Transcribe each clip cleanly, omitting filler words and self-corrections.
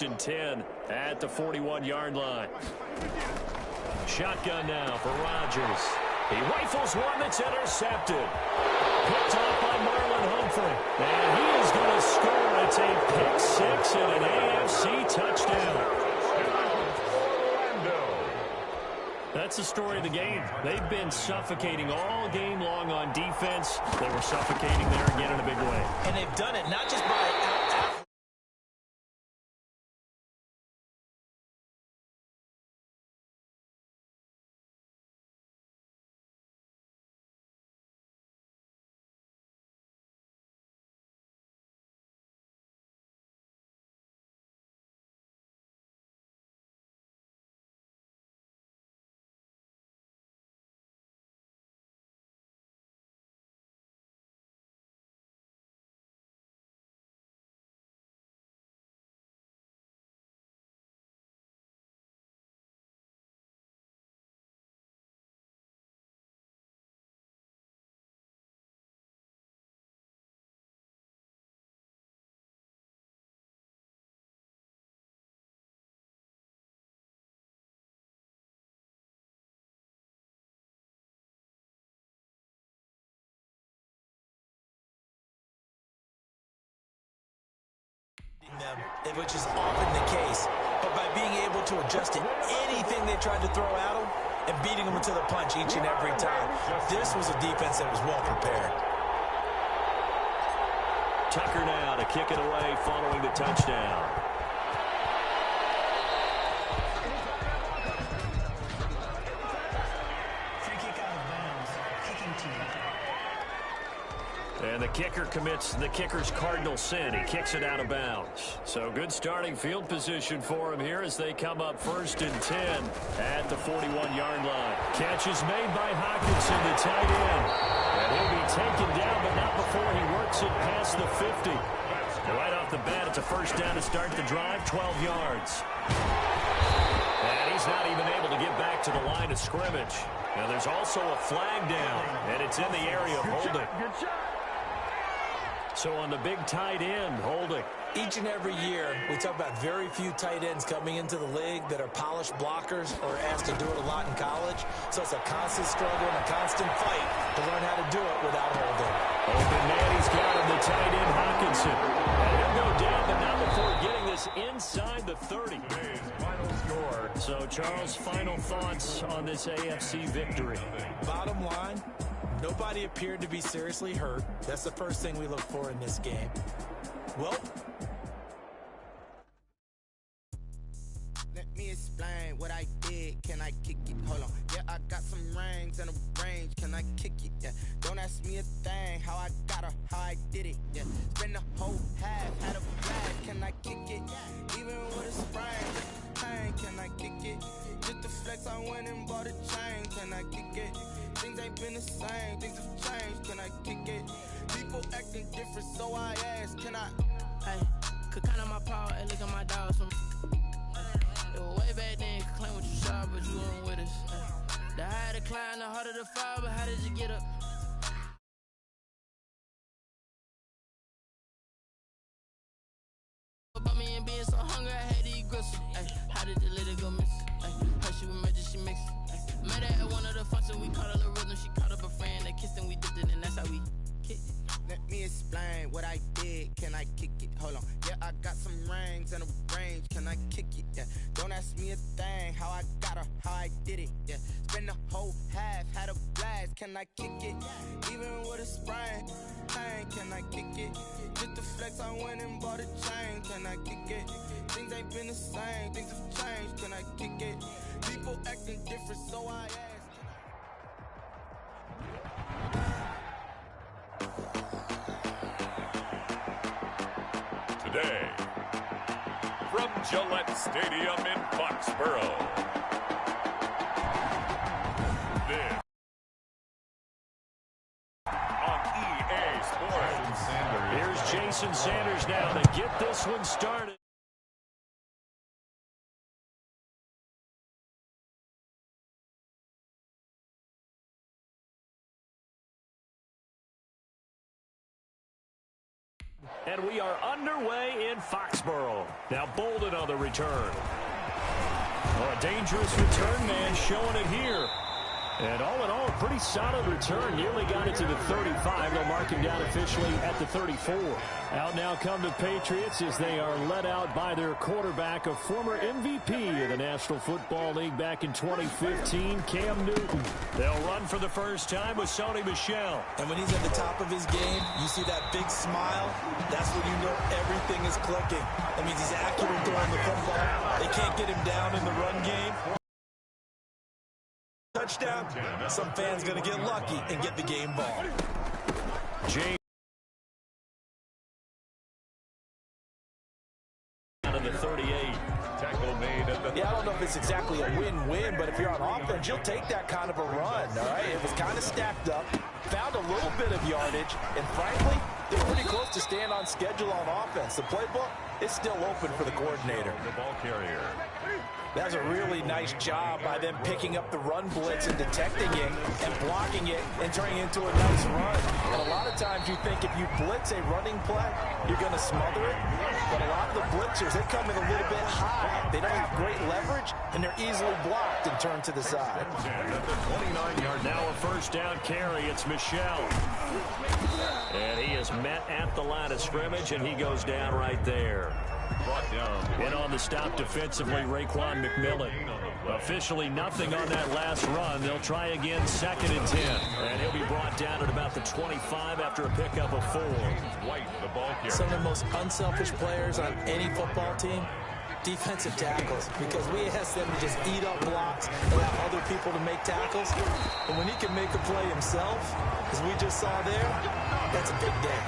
and 10 at the 41-yard line. Shotgun now for Rodgers. He rifles one that's intercepted. Picked off by Marlon Humphrey. And he is going to score. It's a pick six and an AFC touchdown. That's the story of the game. They've been suffocating all game long on defense. They were suffocating there again in a big way. And they've done it not just by them, which is often the case, but by being able to adjust to anything they tried to throw at them and beating them to the punch each and every time. This was a defense that was well prepared. Tucker now to kick it away following the touchdown. Free kick out of bounds. Kicking team. And the kicker commits the kicker's cardinal sin. He kicks it out of bounds. So good starting field position for him here as they come up 1st and 10 at the 41-yard line. Catch is made by Hockenson, the tight end. And he'll be taken down, but not before he works it past the 50. And right off the bat, it's a first down to start the drive, 12 yards. And he's not even able to get back to the line of scrimmage. Now there's also a flag down, and it's in the area of holding. So on the big tight end, holding. Each and every year, we talk about very few tight ends coming into the league that are polished blockers or asked to do it a lot in college. So it's a constant struggle and a constant fight to learn how to do it without holding. Open man, he's got him, the tight end, Hockenson. And he'll go down, but not before getting this inside the 30. So, Charles, final thoughts on this AFC victory? Bottom line, nobody appeared to be seriously hurt. That's the first thing we look for in this game. Well, let me explain what I did. Can I kick it? Hold on. Yeah, I got some rings and a range. Can I kick it? Yeah. Don't ask me a thing. How I got her, how I did it. Yeah. Spend the whole half, had a flag. Can I kick it? Even with a sprain, pain. Can I kick it? Just the flex, I went and bought a chain. Can I kick it? Things ain't been the same. Things have changed. Can I kick it? People acting different, so I ask, can I? Hey, could count on my power and look at my dogs from. It was way back then, could claim what you saw, but you weren't with us. The higher the climb, the harder the fall, but how did you get up? About me and being so hungry, I had to eat gristle. Ay, how did the little go miss? Ay, her she was magic, she mixed. Met her at one of the functions, we caught her the rhythm. She caught up a friend, they kissed and we dipped it, and that's how we kicked it. Let me explain what I did. Can I kick it? Hold on. Yeah, I got some rings and a range. Can I kick it? Yeah. Don't ask me a thing. How I got her, how I did it. Yeah. Spend the whole half, had a blast. Can I kick it? Even with a sprain, pain. Can I kick it? Just the flex, I went and bought a chain. Can I kick it? Things ain't been the same. Things have changed. Can I kick it? People acting different, so I ask. Today, from Gillette Stadium in Foxborough, this on EA Sports. Here's Jason Sanders now to get this one started. And we are underway in Foxborough. Now Bolden on the return. Oh, a dangerous return man showing it here. And all in all, a pretty solid return. Nearly got it to the 35. They'll mark him down officially at the 34. Out now come the Patriots as they are led out by their quarterback, a former MVP of the National Football League back in 2015, Cam Newton. They'll run for the first time with Sony Michel. And when he's at the top of his game, you see that big smile, that's when you know everything is clicking. That means he's accurate throwing the football. They can't get him down in the run game. Touchdown, some fans going to get lucky and get the game ball. James out of the 38. Tackle made at the... Yeah, I don't know if it's exactly a win-win, but if you're on offense, you'll take that kind of a run, all right? It was kind of stacked up, found a little bit of yardage, and frankly, they're pretty close to staying on schedule on offense. The playbook is still open for the coordinator. The ball carrier. That's a really nice job by them picking up the run blitz and detecting it and blocking it and turning it into a nice run. And a lot of times you think if you blitz a running play, you're going to smother it. But a lot of the blitzers, they come in a little bit high. They don't have great leverage, and they're easily blocked and turned to the side. At the 29-yard Now a first down carry. It's Michel. And he is met at the line of scrimmage, and he goes down right there. brought down. In on the stop defensively, Raekwon McMillan. Officially nothing on that last run. They'll try again, 2nd and 10. And he'll be brought down at about the 25 after a pickup of 4. White, the ball carrier. Some of the most unselfish players on any football team, defensive tackles, because we ask them to just eat up blocks, allow other people to make tackles. And when he can make a play himself, as we just saw there, that's a big day.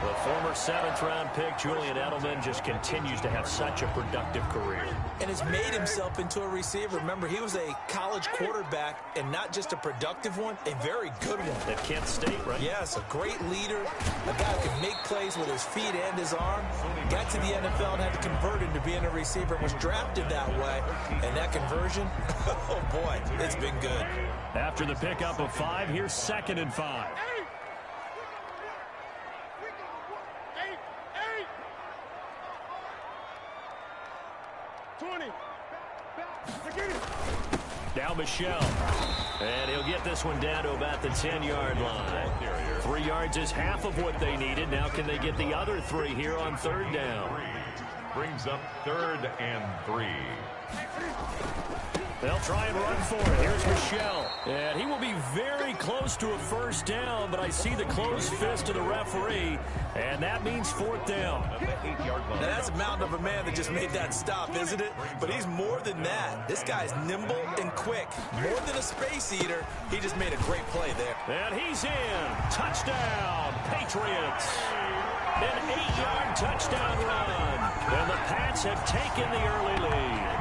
The former 7th-round pick, Julian Edelman, just continues to have such a productive career. And has made himself into a receiver. Remember, he was a college quarterback, and not just a productive one, a very good one. At Kent State, right? Yes, a great leader, a guy who can make plays with his feet and his arm. Got to the NFL and had to convert into being a receiver, was drafted that way. And that conversion, oh boy, it's been good. After the pickup of 5, here's 2nd and 5. 20. Now Michel. And he'll get this one down to about the 10-yard line. 3 yards is half of what they needed. Now can they get the other 3 here on 3rd down? Brings up 3rd and 3. They'll try and run for it. Here's Michel. And he will be very close to a 1st down, but I see the closed fist of the referee, and that means 4th down. Now that's a mountain of a man that just made that stop, isn't it? But he's more than that. This guy's nimble and quick. More than a space eater, he just made a great play there. And he's in. Touchdown, Patriots. An 8-yard touchdown run. And the Pats have taken the early lead.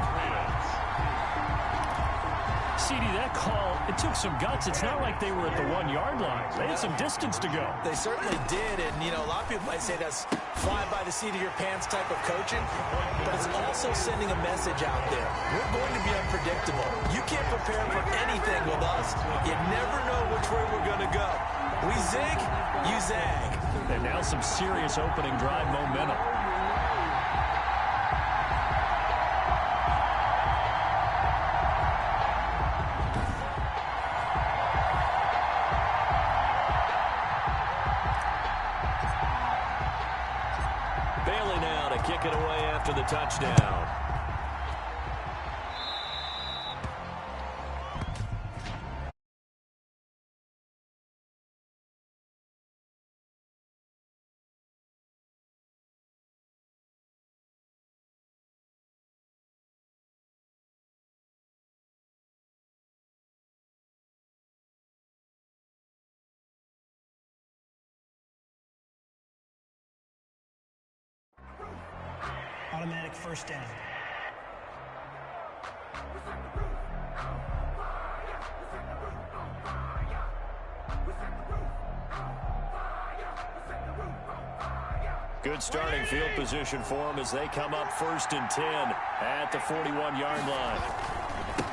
CD, that call, it took some guts. It's not like they were at the 1-yard line. They had some distance to go. They certainly did, and, you know, a lot of people might say that's fly by the seat of your pants type of coaching, but it's also sending a message out there. We're going to be unpredictable. You can't prepare for anything with us. You never know which way we're going to go. We zig, you zag. And now some serious opening drive momentum. Kick it away after the touchdown. Automatic 1st down. Good starting field position for them as they come up 1st and 10 at the 41-yard line.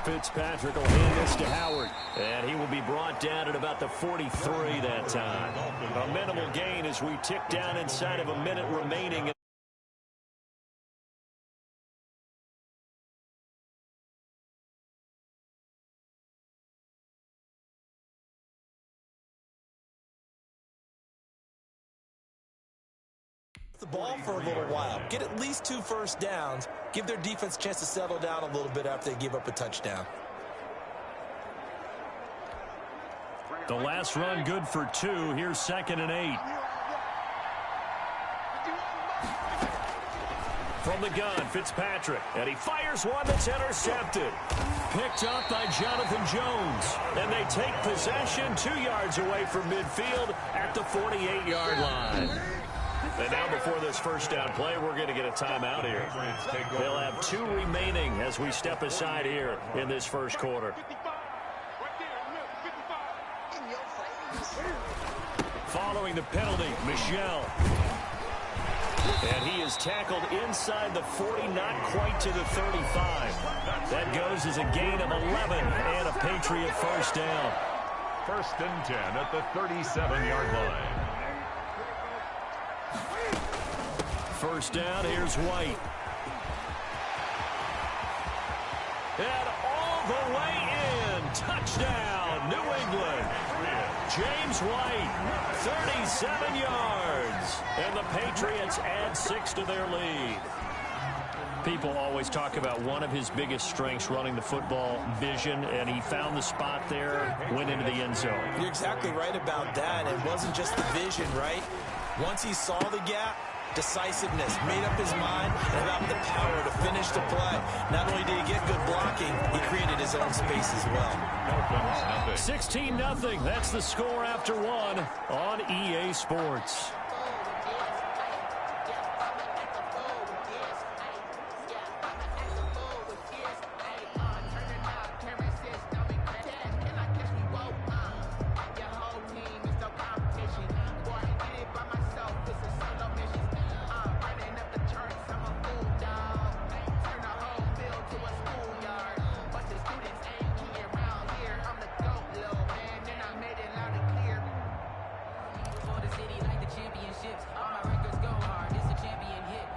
Fitzpatrick will hand this to Howard. And he will be brought down at about the 43 that time. A minimal gain as we tick down inside of a minute remaining. The ball for a little while. Get at least 2 first downs. Give their defense a chance to settle down a little bit after they give up a touchdown. The last run good for 2. Here's 2nd and 8. From the gun, Fitzpatrick. And he fires one that's intercepted. Picked up by Jonathan Jones. And they take possession 2 yards away from midfield at the 48-yard line. And now before this first down play, we're going to get a timeout here. They'll have 2 remaining as we step aside here in this first quarter. Following the penalty, Michel. And he is tackled inside the 40, not quite to the 35. That goes as a gain of 11 and a Patriot first down. 1st and 10 at the 37-yard line. First down, here's White. And all the way in. Touchdown, New England. James White, 37 yards. And the Patriots add 6 to their lead. People always talk about one of his biggest strengths running the football, vision, and he found the spot there, went into the end zone. You're exactly right about that. It wasn't just the vision, right? Once he saw the gap, decisiveness, made up his mind, and about the power to finish the play. Not only did he get good blocking, he created his own space as well. 16-0. That's the score after 1 on EA Sports.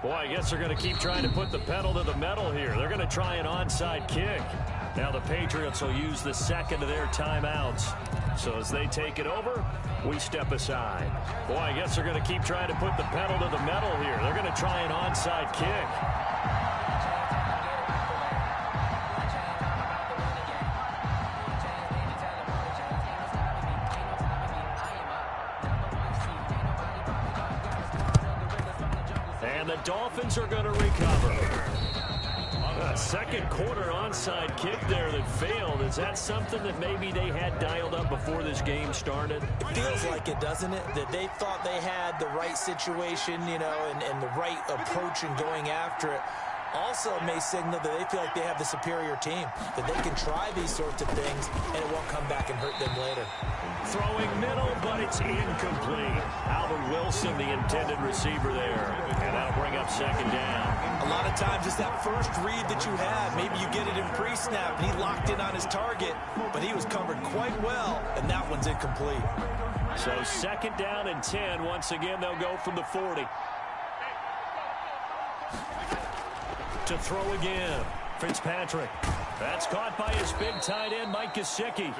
Boy, I guess they're going to keep trying to put the pedal to the metal here. They're going to try an onside kick. Now the Patriots will use the second of their timeouts. So as they take it over, we step aside. Boy, I guess they're going to keep trying to put the pedal to the metal here. They're going to try an onside kick. Dolphins are going to recover. A second quarter onside kick there that failed. Is that something that maybe they had dialed up before this game started? It feels like it, doesn't it? That they thought they had the right situation, you know, and the right approach in going after it. Also may signal that they feel like they have the superior team, that they can try these sorts of things and it won't come back and hurt them later. Throwing middle, but it's incomplete. Albert Wilson, the intended receiver there. And that'll bring up second down. A lot of times it's that first read that you have. Maybe you get it in pre-snap and he locked in on his target, but he was covered quite well, and that one's incomplete. So second down and 10. Once again, they'll go from the 40. To throw again, Fitzpatrick. That's caught by his big tight end, Mike Gesicki.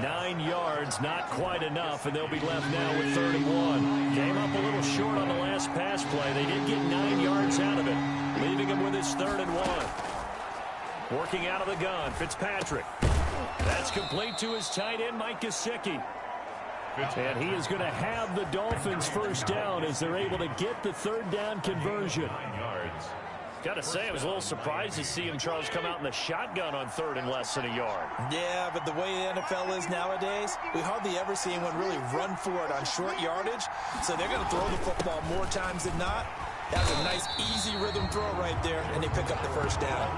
9 yards, not quite enough, and they'll be left now with 3rd and 1. Came up a little short on the last pass play. They did get 9 yards out of it, leaving him with his 3rd and 1. Working out of the gun, Fitzpatrick. That's complete to his tight end, Mike Gesicki. And he is going to have the Dolphins first down as they're able to get the 3rd down conversion. Got to say, I was a little surprised to see him, Charles, come out in the shotgun on 3rd and less than a yard. Yeah, but the way the NFL is nowadays, we hardly ever see anyone really run for it on short yardage. So they're going to throw the football more times than not. That's a nice, easy rhythm throw right there, and they pick up the first down.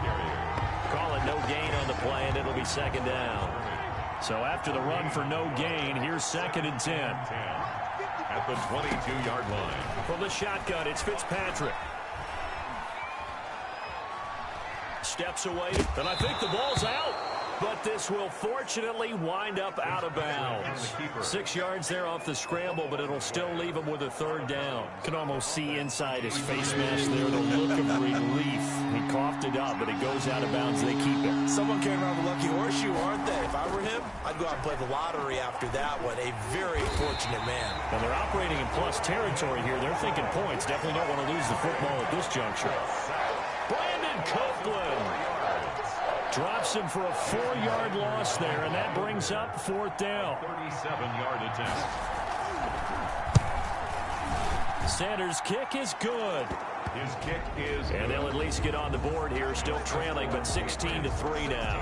Call it no gain on the play, and it'll be second down. So after the run for no gain, here's 2nd and 10. At the 22-yard line. From the shotgun, it's Fitzpatrick. steps away. And I think the ball's out. But this will fortunately wind up out of bounds. 6 yards there off the scramble, but it'll still leave him with a third down. Can almost see inside his face mask there the look of relief. He coughed it up, but it goes out of bounds. They keep it. Someone came around the lucky horseshoe, aren't they? If I were him, I'd go out and play the lottery after that one. A very fortunate man. And they're operating in plus territory here. They're thinking points. Definitely don't want to lose the football at this juncture. Brandon Copeland drops him for a 4-yard loss there, and that brings up 4th down. 37-yard attempt. Sanders' kick is good. His kick is And they'll at least get on the board here, still trailing, but 16-3 now.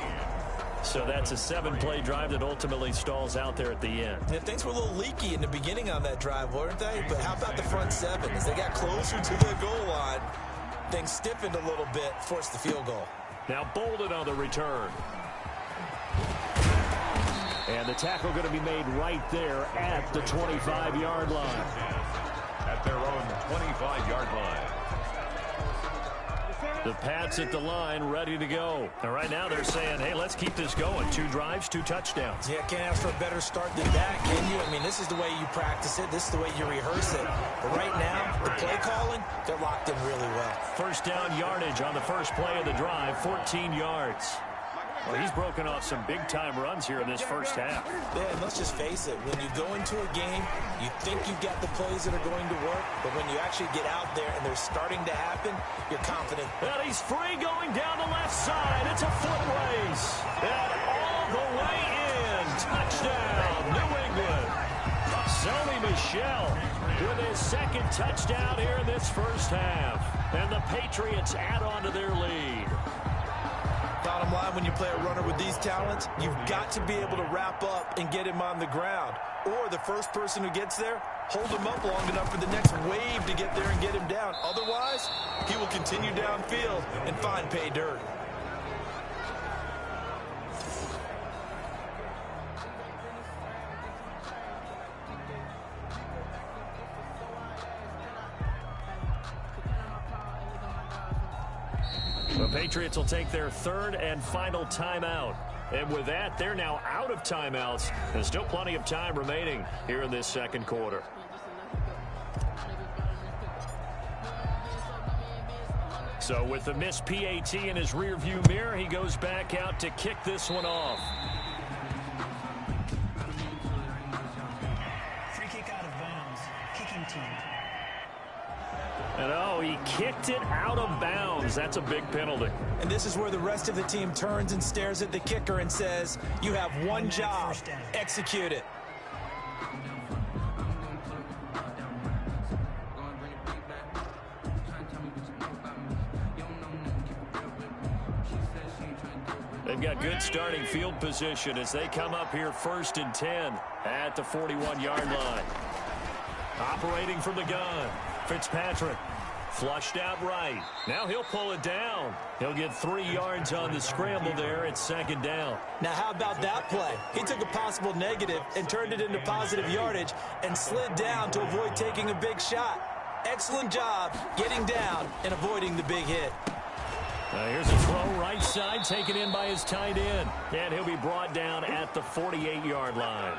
So that's a 7-play drive that ultimately stalls out there at the end. Yeah, things were a little leaky in the beginning on that drive, weren't they? But how about the front 7? As they got closer to the goal line, things stiffened a little bit, forced the field goal. Now Bolden on the return. And the tackle going to be made right there at the 25-yard line. at their own 25-yard line. The Pats at the line, ready to go. And right now they're saying, hey, let's keep this going. 2 drives, 2 touchdowns. Yeah, can't ask for a better start than that, can you? I mean, this is the way you practice it. This is the way you rehearse it. But right now, the play calling, they're locked in really well. First down yardage on the first play of the drive, 14 yards. Well, he's broken off some big-time runs here in this first half. Yeah, and let's just face it. When you go into a game, you think you've got the plays that are going to work, but when you actually get out there and they're starting to happen, you're confident. And he's free going down the left side. It's a foot race. And all the way in. Touchdown, New England. Sony Michel with his second touchdown here in this first half. And the Patriots add on to their lead. Bottom line, when you play a runner with these talents, you've got to be able to wrap up and get him on the ground. Or the first person who gets there, hold him up long enough for the next wave to get there and get him down. Otherwise, he will continue downfield and find pay dirt. The Patriots will take their third and final timeout. And with that, they're now out of timeouts. There's still plenty of time remaining here in this second quarter. So with the missed PAT in his rearview mirror, he goes back out to kick this one off. Free kick out of bounds. Kicking team. And oh, he kicked it out of bounds. That's a big penalty. And this is where the rest of the team turns and stares at the kicker and says, you have one job, execute it. They've got good starting field position as they come up here 1st and 10 at the 41-yard line. Operating from the gun, Fitzpatrick. Flushed out right. Now he'll pull it down. He'll get 3 yards on the scramble there at 2nd down. Now how about that play? He took a possible negative and turned it into positive yardage and slid down to avoid taking a big shot. Excellent job getting down and avoiding the big hit. Now here's a throw right side taken in by his tight end. And he'll be brought down at the 48-yard line.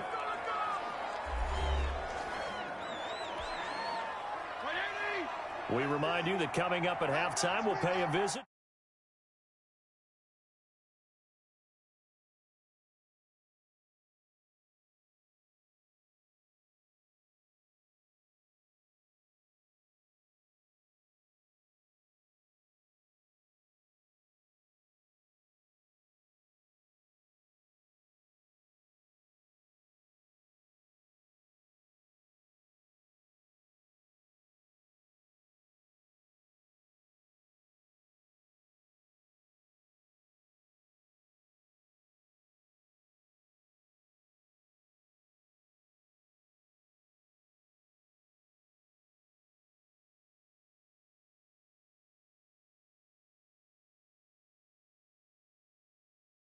We remind you that coming up at halftime, we'll pay a visit.